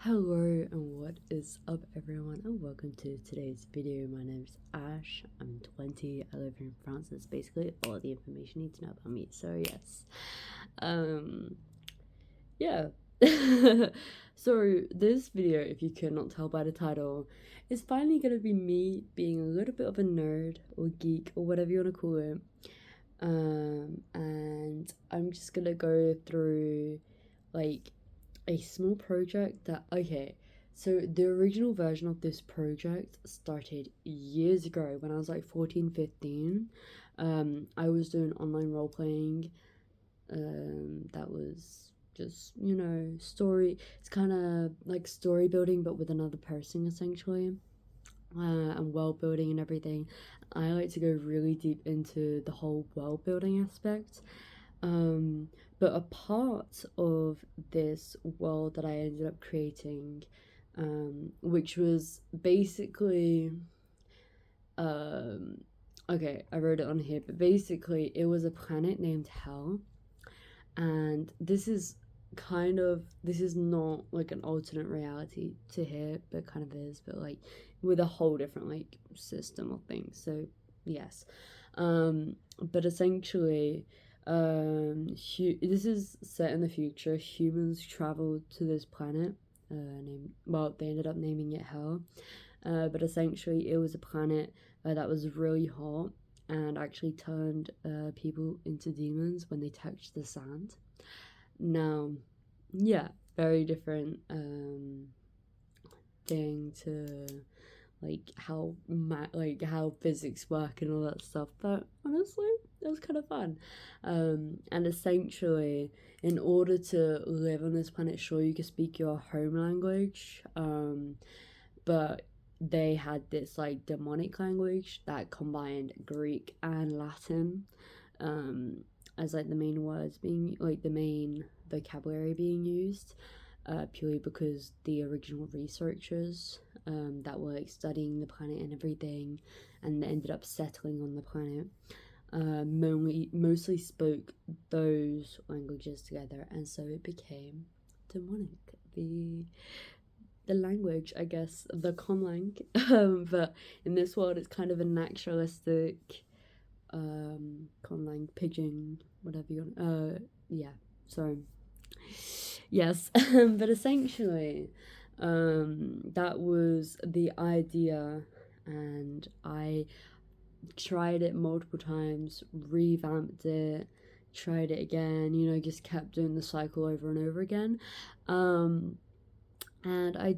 Hello and what is up everyone, and welcome to today's video. My name is Ash, I'm 20, I live in France. That's basically all the information you need to know about me, so yes. Yeah. So this video, if you could not tell by the title, is finally gonna be me being a little bit of a nerd or geek or whatever you want to call it. And I'm just gonna go through like a small project that, okay, so the original version of this project started years ago when I was like 14, 15. I was doing online role playing. That was just, story. It's kind of like story building, but with another person essentially. And world building and everything. I like to go really deep into the whole world building aspect. But a part of this world that I ended up creating, which was basically, um, okay, I wrote it on here, but basically it was a planet named Hell. And this is not like an alternate reality to here, but kind of is, but like with a whole different like system of things. So yes. But essentially, this is set in the future. Humans traveled to this planet, they ended up naming it Hell. But essentially it was a planet that was really hot and actually turned people into demons when they touched the sand. Now, yeah, very different thing to how physics work and all that stuff. But honestly, it was kind of fun. And essentially, in order to live on this planet, sure, you can speak your home language, but they had this like demonic language that combined Greek and Latin, as like the main words being like the main vocabulary being used, purely because the original researchers that were like studying the planet and everything, and ended up settling on the planet, mostly spoke those languages together, and so it became demonic. The language, I guess, the conlang. But in this world, it's kind of a naturalistic conlang, pigeon, whatever you want. Yeah. So yes, but essentially, that was the idea, and I tried it multiple times, revamped it, tried it again. Just kept doing the cycle over and over again. And I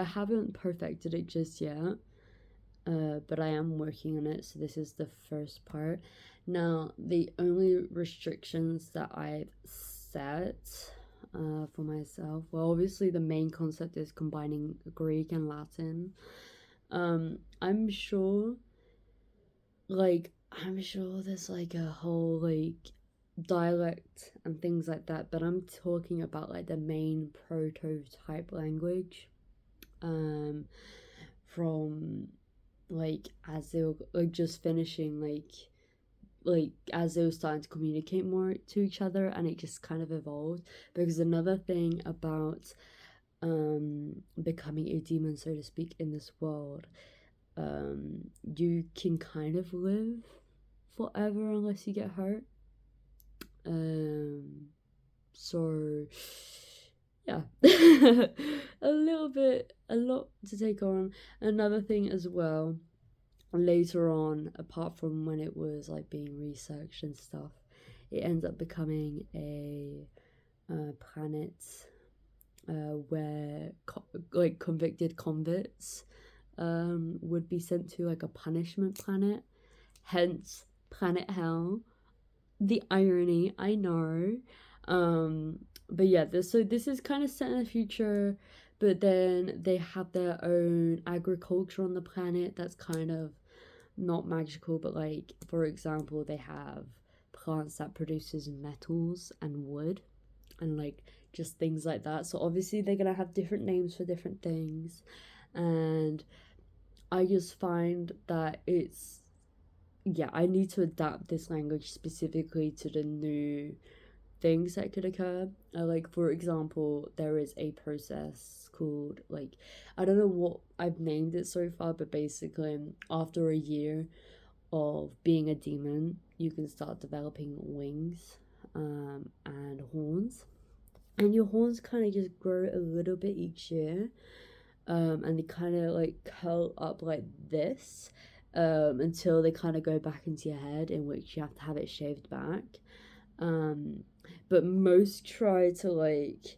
haven't perfected it just yet, but I am working on it, so this is the first part. Now, the only restrictions that I've set for myself, well, obviously the main concept is combining Greek and Latin. I'm sure, there's like a whole like dialect and things like that, but I'm talking about like the main prototype language, from like as they were like just finishing like as they were starting to communicate more to each other, and it just kind of evolved. Because another thing about becoming a demon, so to speak, in this world, you can kind of live forever unless you get hurt. So yeah. A lot to take on. Another thing as well, later on, apart from when it was like being researched and stuff, it ends up becoming a planet where like convicted convicts would be sent to like a punishment planet, hence planet Hell. The irony, I know. But yeah, this is kind of set in the future, but then they have their own agriculture on the planet that's kind of not magical, but like, for example, they have plants that produces metals and wood, and like just things like that. So obviously they're gonna have different names for different things, and I just find that I need to adapt this language specifically to the new things that could occur. Like, for example, there is a process called, like, I don't know what I've named it so far, but basically, after a year of being a demon, you can start developing wings and horns. And your horns kind of just grow a little bit each year. And they kind of like curl up like this until they kind of go back into your head, in which you have to have it shaved back. But most try to like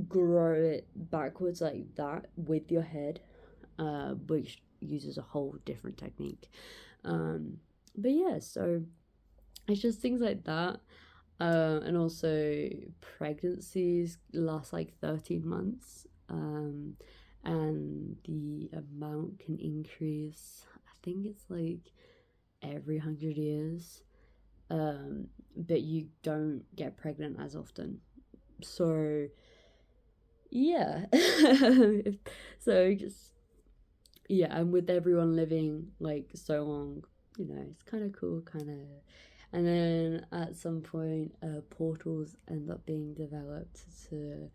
grow it backwards like that with your head, which uses a whole different technique. But yeah, so it's just things like that. And also pregnancies last like 13 months. And the amount can increase. I think it's like every 100 years. But you don't get pregnant as often. So yeah. So just yeah, and with everyone living like so long, it's kind of cool, kind of. And then at some point, portals end up being developed to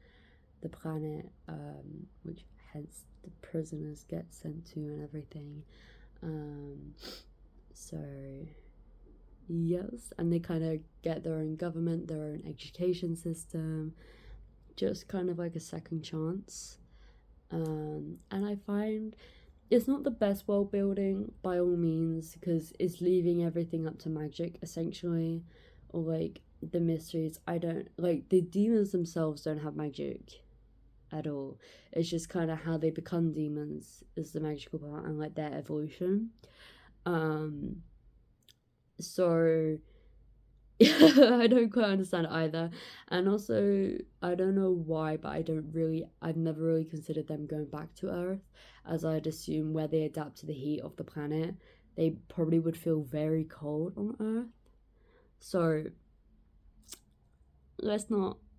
the planet, which hence the prisoners get sent to and everything. So yes, and they kind of get their own government, their own education system, just kind of like a second chance. And I find it's not the best world building by all means, because it's leaving everything up to magic essentially, or like the mysteries. I don't like the demons themselves don't have magic at all. It's just kind of how they become demons is the magical part, and like their evolution. So I don't quite understand either. And also, I don't know why, but I've never really considered them going back to Earth, as I'd assume where they adapt to the heat of the planet, they probably would feel very cold on Earth. So,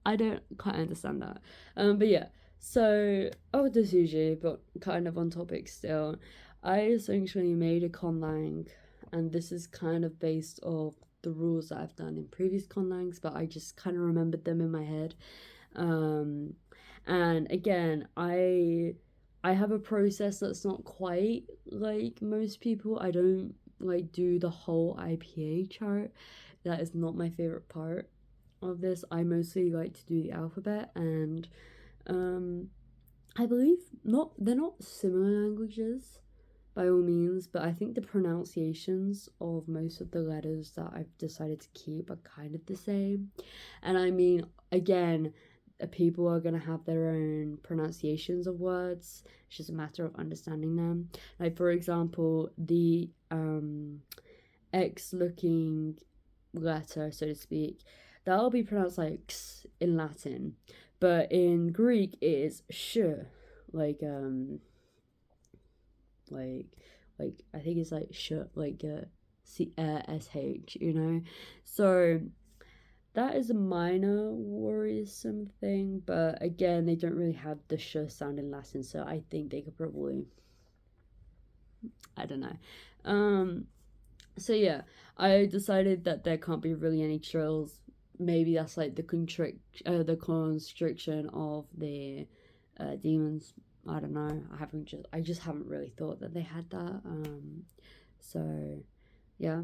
I don't quite understand that. But yeah, so, the sushi, but kind of on topic still, I essentially made a conlang, and this is kind of based off the rules that I've done in previous conlangs, but I just kind of remembered them in my head. And again, I have a process that's not quite like most people. I don't like do the whole IPA chart. That is not my favorite part of this. I mostly like to do the alphabet, and I believe they're not similar languages by all means, but I think the pronunciations of most of the letters that I've decided to keep are kind of the same. And I mean, again, people are going to have their own pronunciations of words. It's just a matter of understanding them. Like, for example, the X looking letter, so to speak, that'll be pronounced like X in Latin, but in Greek it is sh, like like I think it's like sh, like sh, So that is a minor worrisome thing, but again, they don't really have the sh sound in Latin, so I think they could probably, I don't know. So yeah, I decided that there can't be really any trills. Maybe that's like the constriction of the demons. I don't know. I just haven't really thought that they had that. So yeah.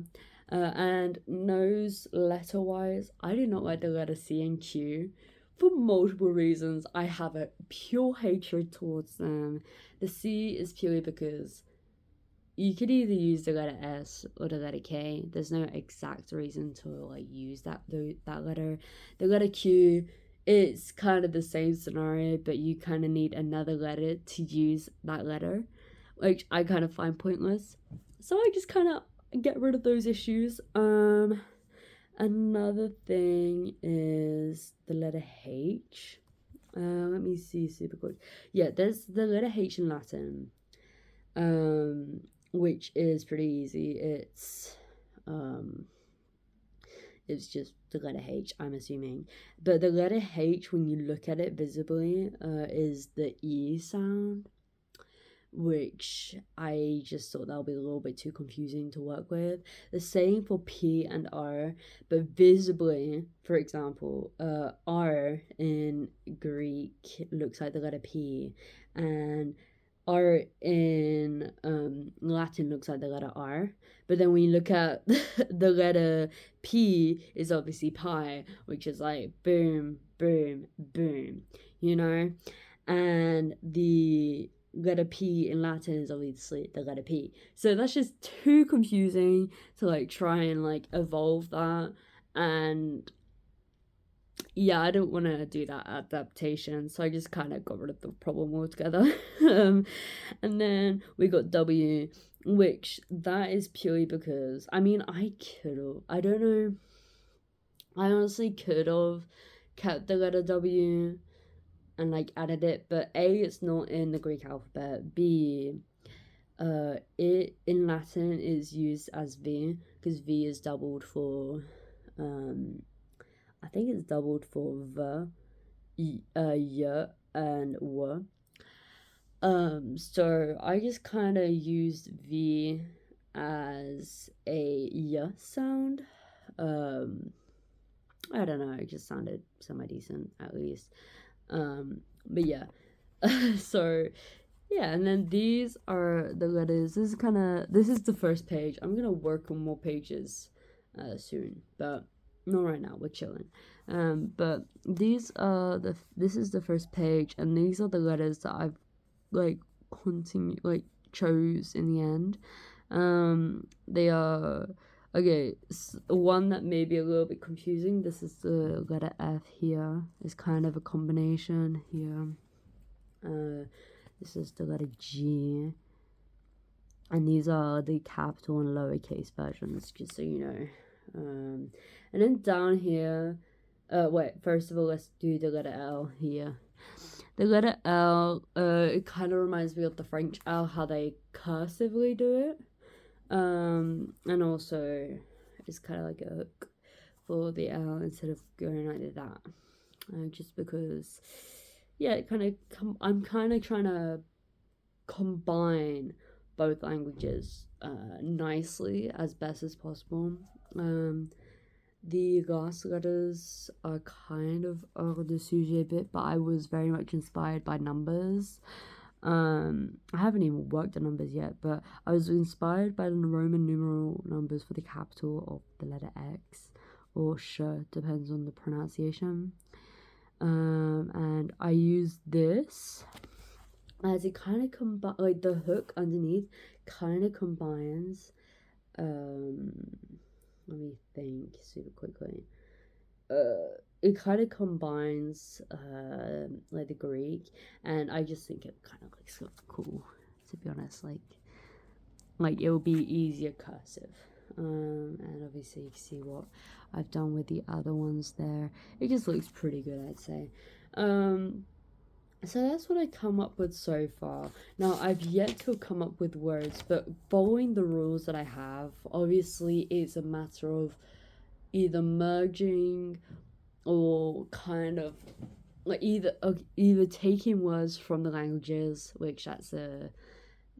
And nose letter wise, I do not like the letter C and Q for multiple reasons. I have a pure hatred towards them. The C is purely because you could either use the letter S or the letter K. There's no exact reason to like use that letter. The letter Q, it's kind of the same scenario, but you kind of need another letter to use that letter, which I kind of find pointless. So I just kind of get rid of those issues. Another thing is the letter H. Let me see super quick. Yeah, there's the letter H in Latin. Which is pretty easy. It's just the letter H, I'm assuming. But the letter H, when you look at it visibly, is the E sound, which I just thought that'll be a little bit too confusing to work with. The same for P and R, but visibly, for example, R in Greek looks like the letter P, and R in Latin looks like the letter R. But then when you look at the letter P, is obviously pi, which is like boom, boom, boom, you know? And the letter P in Latin is obviously the letter P. So that's just too confusing to like try and like evolve that. And yeah, I don't want to do that adaptation, so I just kind of got rid of the problem altogether. And then we got W, which that is purely because I mean I don't know, I honestly could have kept the letter W and like added it, but A, it's not in the Greek alphabet. B, it in Latin is used as V because V is doubled for I think it's doubled for the, y and w. So I just kind of used V as a y sound. I don't know, it just sounded semi decent at least. But yeah, so yeah, and then these are the letters. This is the first page. I'm gonna work on more pages soon, but not right now. We're chilling. But this is the first page, and these are the letters that I've like chose in the end. They are okay. One that may be a little bit confusing. This is the letter F here. It's kind of a combination here. This is the letter G. And these are the capital and lowercase versions, just so you know. And then down here, first of all, let's do the letter L here. The letter L, it kind of reminds me of the French L, how they cursively do it. And also, it's kind of like a hook for the L instead of going like that. Just because, yeah, I'm kind of trying to combine both languages nicely as best as possible. The last letters are kind of hors de sujet a bit, but I was very much inspired by numbers. I haven't even worked on numbers yet, but I was inspired by the Roman numeral numbers for the capital of the letter X or sh, depends on the pronunciation. And I used this as it kind of like the hook underneath kind of combines. Let me think super quickly. It kind of combines like the Greek, and I just think it kind of looks so cool, to be honest. Like it will be easier cursive. And obviously you can see what I've done with the other ones there. It just looks pretty good, I'd say. So that's what I come up with so far. Now, I've yet to come up with words, but following the rules that I have, obviously it's a matter of either merging or kind of like either taking words from the languages, which that's a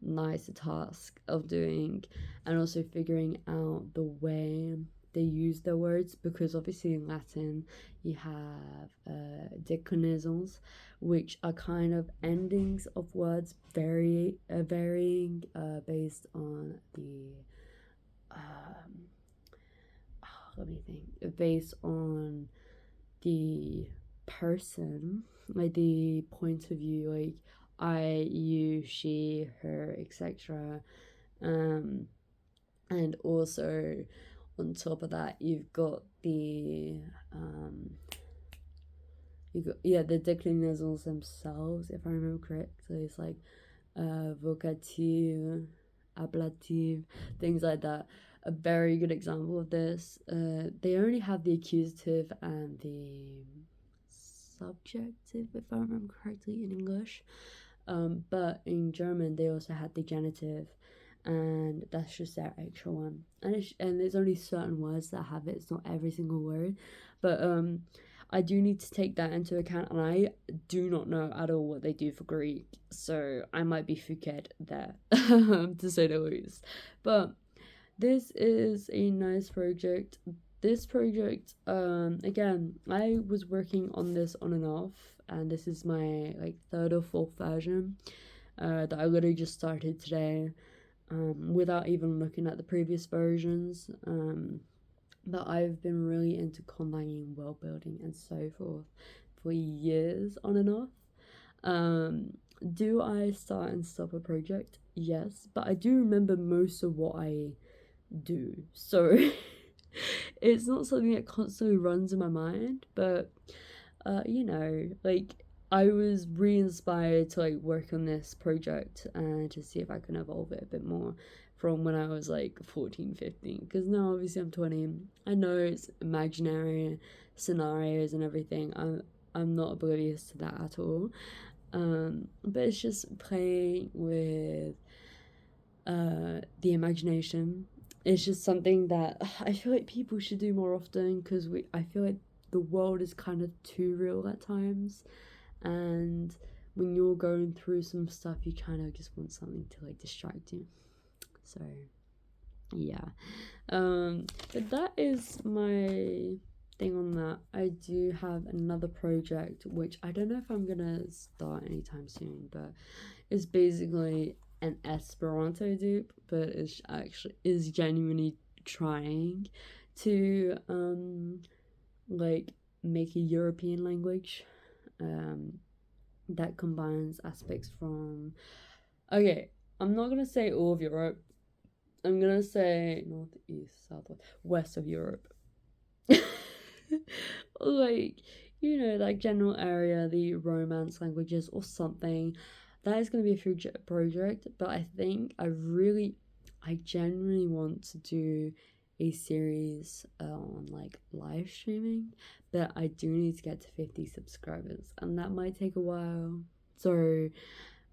nicer task of doing, and also figuring out the way they use their words, because obviously in Latin you have declinalisms, which are kind of endings of words varying based on the let me think, based on the person, like the point of view, like I, you, she, her, etc. And also on top of that, you've got the the declinaisons themselves, if I remember correctly. It's like vocative, ablative, things like that. A very good example of this. They only have the accusative and the subjective, if I remember correctly, in English. But in German, they also had the genitive, and that's just their extra one. And there's only certain words that have it. It's not every single word, but I do need to take that into account, and I do not know at all what they do for Greek, so I might be Phuket there, to say the least. But this is a nice project. This project, again, I was working on this on and off, and this is my like third or fourth version, that I literally just started today, without even looking at the previous versions. But I've been really into conlanging, world building, and so forth for years on and off. Do I start and stop a project? Yes, but I do remember most of what I do. So it's not something that constantly runs in my mind, but like I was re-inspired to like work on this project and to see if I can evolve it a bit more from when I was like 14, 15. Because now obviously I'm 20. I know it's imaginary scenarios and everything. I'm not oblivious to that at all. But it's just playing with the imagination. It's just something that I feel like people should do more often, because I feel like the world is kind of too real at times, and when you're going through some stuff, you kind of just want something to like distract you. So yeah, but that is my thing on that. I do have another project which I don't know if I'm gonna start anytime soon, but it's basically an Esperanto dupe, but it's actually is genuinely trying to like make a European language that combines aspects from, okay, I'm not gonna say all of Europe, I'm gonna say north, east, south, west of Europe. Like, like general area, the Romance languages or something. That is going to be a future project, but I think I genuinely want to do a series on like live streaming, but I do need to get to 50 subscribers, and that might take a while. So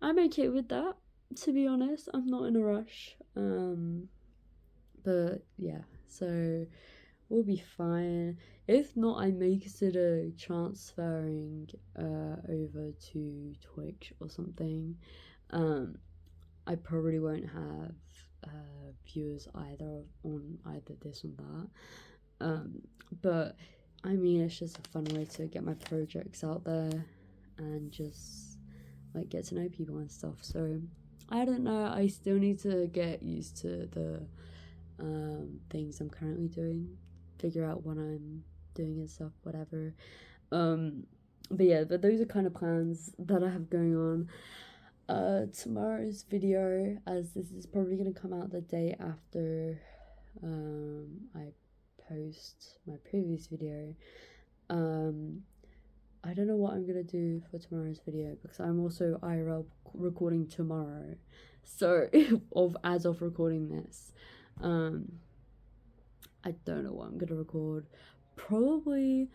I'm okay with that, to be honest. I'm not in a rush. But yeah, so we'll be fine. If not, I may consider transferring over to Twitch or something. I probably won't have viewers either on either this or that. But I mean, it's just a fun way to get my projects out there and just like get to know people and stuff. So I don't know. I still need to get used to the things I'm currently doing, figure out what I'm doing and stuff, whatever. But yeah, but those are kind of plans that I have going on. Tomorrow's video, as this is probably gonna come out the day after I post my previous video. I don't know what I'm gonna do for tomorrow's video, because I'm also IRL recording tomorrow. So as of recording this, I don't know what I'm gonna record. Probably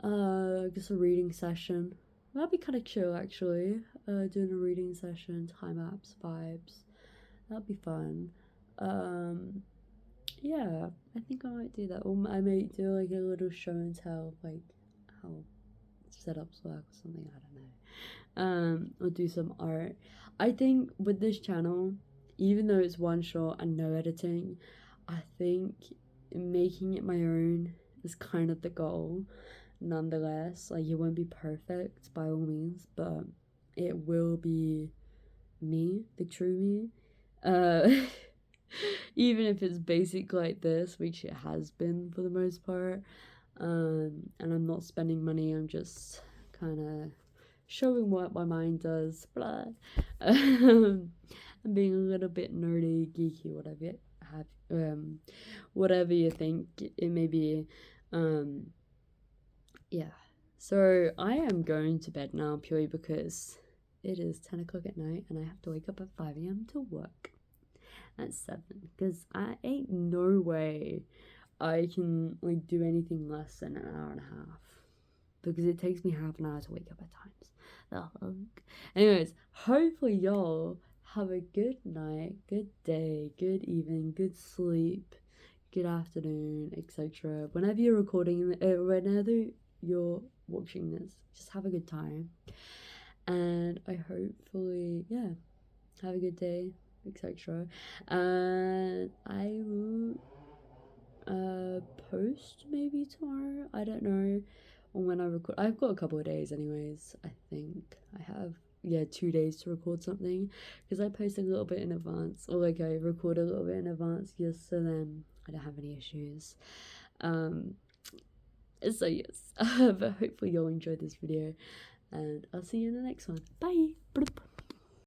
just a reading session. That'd be kind of chill, actually. Doing a reading session, time lapse vibes. That'd be fun. Yeah, I think I might do that. Or I might do like a little show and tell, like how setups work or something. I don't know. Or do some art. I think with this channel, even though it's one shot and no editing, I think making it my own is kind of the goal. Nonetheless, like, it won't be perfect by all means, but it will be me, the true me. Even if it's basic like this, which it has been for the most part. And I'm not spending money, I'm just kind of showing what my mind does, blah. And being a little bit nerdy, geeky, whatever you think it may be. Yeah, so I am going to bed now purely because it is 10 o'clock at night and I have to wake up at 5 a.m. to work at 7, because I ain't no way I can like do anything less than an hour and a half, because it takes me half an hour to wake up at times. Anyways, hopefully y'all have a good night, good day, good evening, good sleep, good afternoon, etc. Whenever you're watching this. Just have a good time, and I hopefully, yeah, have a good day, etc. And I will post maybe tomorrow. I don't know. Or when I record, I've got a couple of days anyways. I think I have, yeah, 2 days to record something, because I post a little bit in advance, or like I record a little bit in advance, just so then I don't have any issues. So yes, but hopefully you'll enjoy this video, and I'll see you in the next one. Bye.